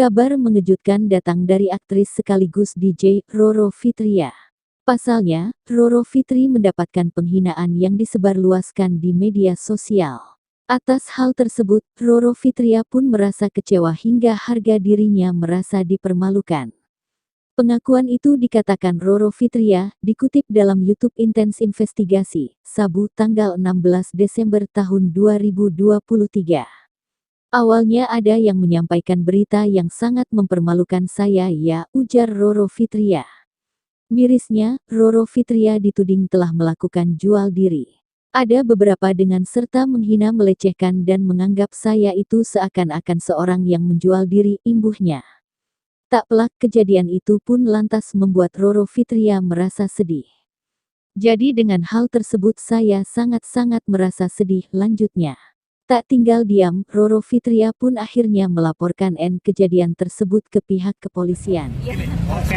Kabar mengejutkan datang dari aktris sekaligus DJ, Roro Fitria. Pasalnya, Roro Fitri mendapatkan penghinaan yang disebarluaskan di media sosial. Atas hal tersebut, Roro Fitria pun merasa kecewa hingga harga dirinya merasa dipermalukan. Pengakuan itu dikatakan Roro Fitria, dikutip dalam YouTube Intens Investigasi, Sabu tanggal 16 Desember tahun 2023. Awalnya ada yang menyampaikan berita yang sangat mempermalukan saya ya, ujar Roro Fitria. Mirisnya, Roro Fitria dituding telah melakukan jual diri. Ada beberapa dengan serta menghina, melecehkan dan menganggap saya itu seakan-akan seorang yang menjual diri, imbuhnya. Tak pelak kejadian itu pun lantas membuat Roro Fitria merasa sedih. Jadi dengan hal tersebut saya sangat-sangat merasa sedih, lanjutnya. Tak tinggal diam, Roro Fitria pun akhirnya melaporkan kejadian tersebut ke pihak kepolisian. Oke.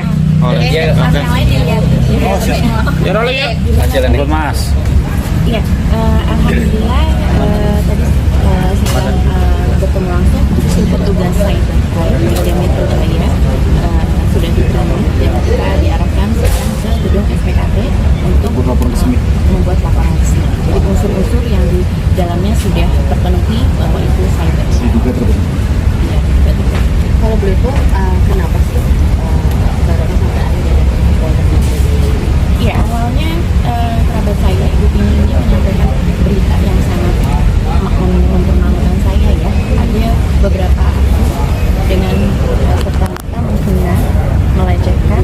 Jalan dulu, Mas. Iya, alhamdulillah tadi saya bertemu langsung petugas cybercrime di Polda Metro Jaya sudah ditemui dan kita diarahkan sekarang ke gedung SPKT untuk membuat laporan resmi. Jadi unsur-unsur yang di dalamnya sudah terpenuhi bahwa itu cyber. Diduga terbentuk. Iya, diduga. Kalau boleh tahu kenapa sih baru sampai akhirnya datang ke Polda Metro Jaya? Iya, awalnya kerabat saya Ibu Pini ini menyampaikan berita yang sangat mempermalukan saya ya. Ada beberapa akun dengan serta-merta menghina, melecehkan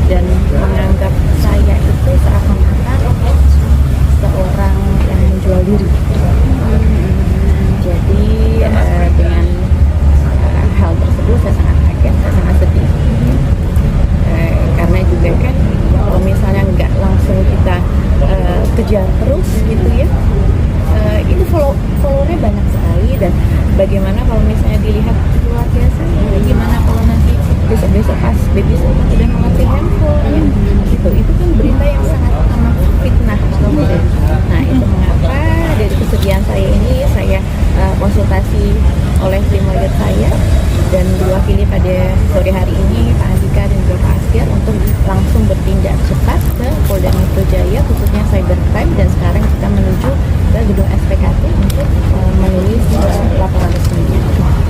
dan menganggap saya itu seakan-akan seorang yang menjual diri. Jadi dengan hal tersebut saya sangat kaget, saya sangat sedih. Karena juga kan kalau misalnya nggak langsung kita kejar terus gitu ya, itu followernya banyak sekali. Dan bagaimana kalau misalnya dilihat luar biasa, gimana kalau nanti besok-besok pas baby udah mengerti handphone ya, gitu, itu kan berita yang sangat amat fitnah. Nah itu mengapa dari kesedihan saya ini saya konsultasi oleh tim lawyer saya dan diwakili pada sore hari ini Pak Andika dan juga Pak Askir untuk langsung bertindak cepat ke Polda Metro Jaya khususnya cybercrime, dan sekarang kita menuju ke gedung SPKT untuk menulis laporan resminya.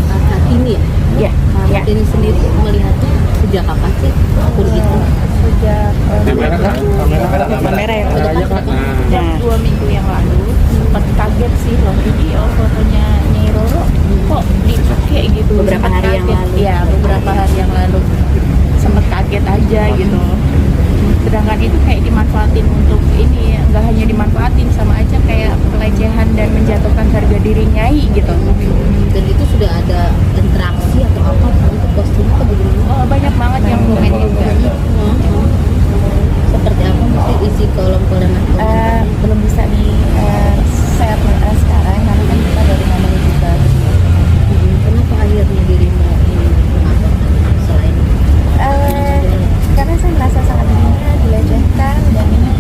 Saat ini ya, ya. Ini sendiri melihatnya sejak kapan sih akun itu? Sejak kamera ya, Nah, 2 minggu yang lalu sempat kaget sih loh, ini fotonya Nyai Roro kok dipakai gitu Beberapa hari yang lalu. Ya, beberapa hari yang lalu sempat kaget aja gitu. Sedangkan itu kayak dimanfaatin untuk ini, nggak hanya dimanfaatin, sama aja kayak pelecehan dan menjatuhkan harga diri Nyai gitu. dan itu sudah ada interaksi atau apa untuk postingnya atau bagaimana? Oh, banyak banget yang komen juga. Seperti apa mesti isi kolom komentar? Belum bisa di share sekarang karena kan kita baru ngomongin juga. Kenapa akhirnya dirimu ingin melaporkan selain Karena saya merasa sangat dihina, dilecehkan, dan ini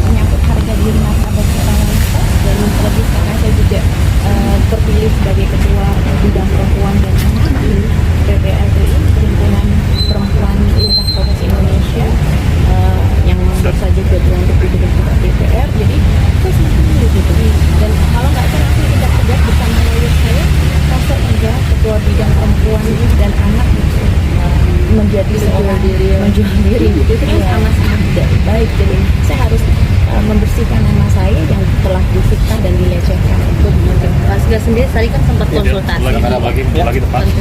menyangkut harga diri martabat seorang wanita, dan terlebih karena saya juga terpilih sebagai ketua bidang perempuan dan anak di PPLTI, Perhimpunan Perempuan Lintas Profesi Indonesia, yang baru saja jadi untuk duduk ketua DPR. Jadi saya sangat dihina gitu. Dan kalau nggak saya langsung tidak tegas bersama lawyer saya, masa iya ketua bidang perempuan dan anak gitu menjadi seorang menjual diri gitu, itu kan sama-sama tidak baik. Jadi saya harus membersihkan nama saya yang telah difitnah dan dilecehkan. Mas Gas sendiri tadi kan sempat konsultasi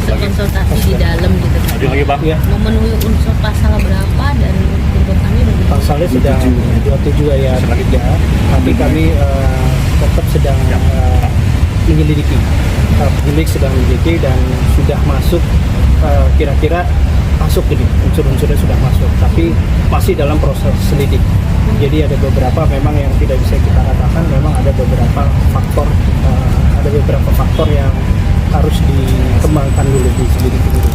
konsultasi di dalam gitu kan. Memenuhi unsur pasal berapa dan untuk kami bagaimana? Pasalnya sudah 27 ayat 3, tapi kami tetap sedang menyelidiki. Penyidik sedang menyelidiki dan sudah masuk, kira-kira masuk ini, unsur-unsurnya sudah masuk, tapi masih dalam proses selidik. Jadi ada beberapa memang yang tidak bisa kita katakan, memang ada beberapa faktor yang harus dikembangkan dulu, diselidiki dulu.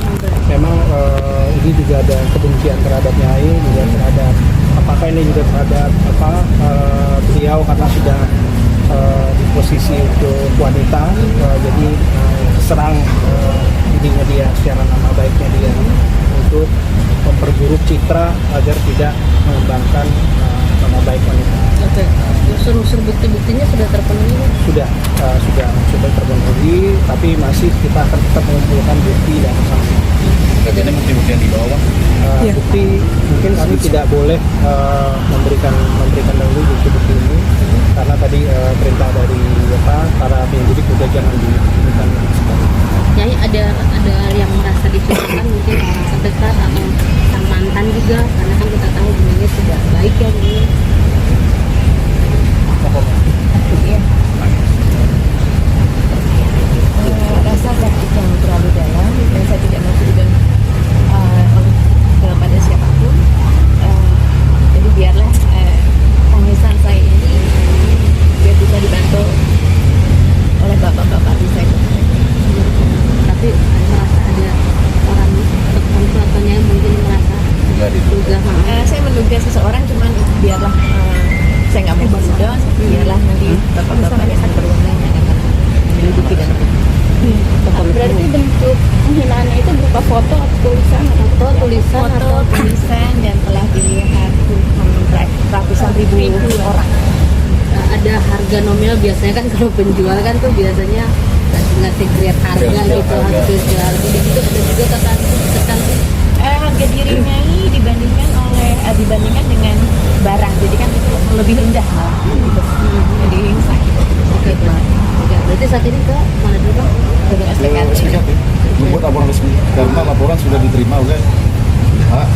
Memang ini juga ada kebencian terhadap Nyai, juga terhadap apakah ini juga terhadap beliau karena sudah di posisi untuk wanita, jadi serang dirinya dia, secara nama baiknya dia, untuk memperburuk citra agar tidak mengembangkan nama baik wanita. Oke, unsur-unsur bukti-buktinya sudah terpenuhi? Sudah terpenuhi, tapi masih kita akan tetap mengumpulkan bukti dan saksi. Katanya bukti-bukti yang dibawa, Bukti mungkin kami tidak boleh memberikan dahulu bukti-bukti ini, karena tadi perintah dari para penyelidik sudah jangan diberikan. Nyai ada yang merasa dicurigakan mungkin orang terdekat atau sang mantan juga, karena kan kita tahu beliau sudah baik ya ini. Iya. Rasa sakit yang terlalu dalam dan saya tidak mau juga kepada siapapun. Jadi biarlah tangisan saya ini biar bisa dibantu oleh bapak-bapak di saya. Tapi merasa ada orang tertentu atau Nyai mungkin merasa juga. Saya menduga seseorang, cuman biarlah saya nggak mau bersudah, biarlah nanti bapak-bapak yang berwenang yang akan menyelidiki dan Berarti bentuk penghinaannya itu berupa foto atau tulisan atau tulisan dan telah dilihat ratusan ribu orang. Ada harga nominal biasanya kan kalau penjual kan tuh biasanya ngasih grade harga gitu, harga jual gitu, ada juga tertentu. Harga dirinya ini dibandingkan dengan barang, jadi kan itu lebih rendah gitu. Jadi sakit. Oke, berarti saat ini ke mana dulu Bang? Gedung SPKT. SPKT membuat laporan resmi karena laporan sudah diterima oleh pihak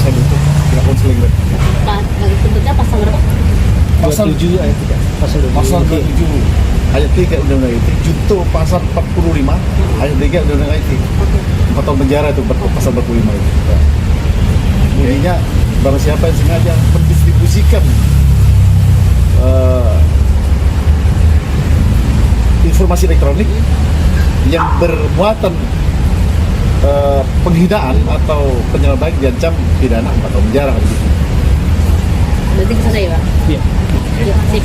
saya butuh pihak konseling. Bentuknya pasal berapa? Pasal 27 ayat 3. Pasal 27 ayat 3 Undang-Undang IT, junto pasal 45 ayat 3 Undang-Undang IT. 4 tahun penjara itu pasal 45 itu. Ya. Bunyinya barang siapa yang sengaja mendistribusikan informasi elektronik yang bermuatan penghinaan atau penyelenggaraan baik diancam pidana 4 tahun penjara. Berarti ke sana ya Pak? Iya. Ya, sip.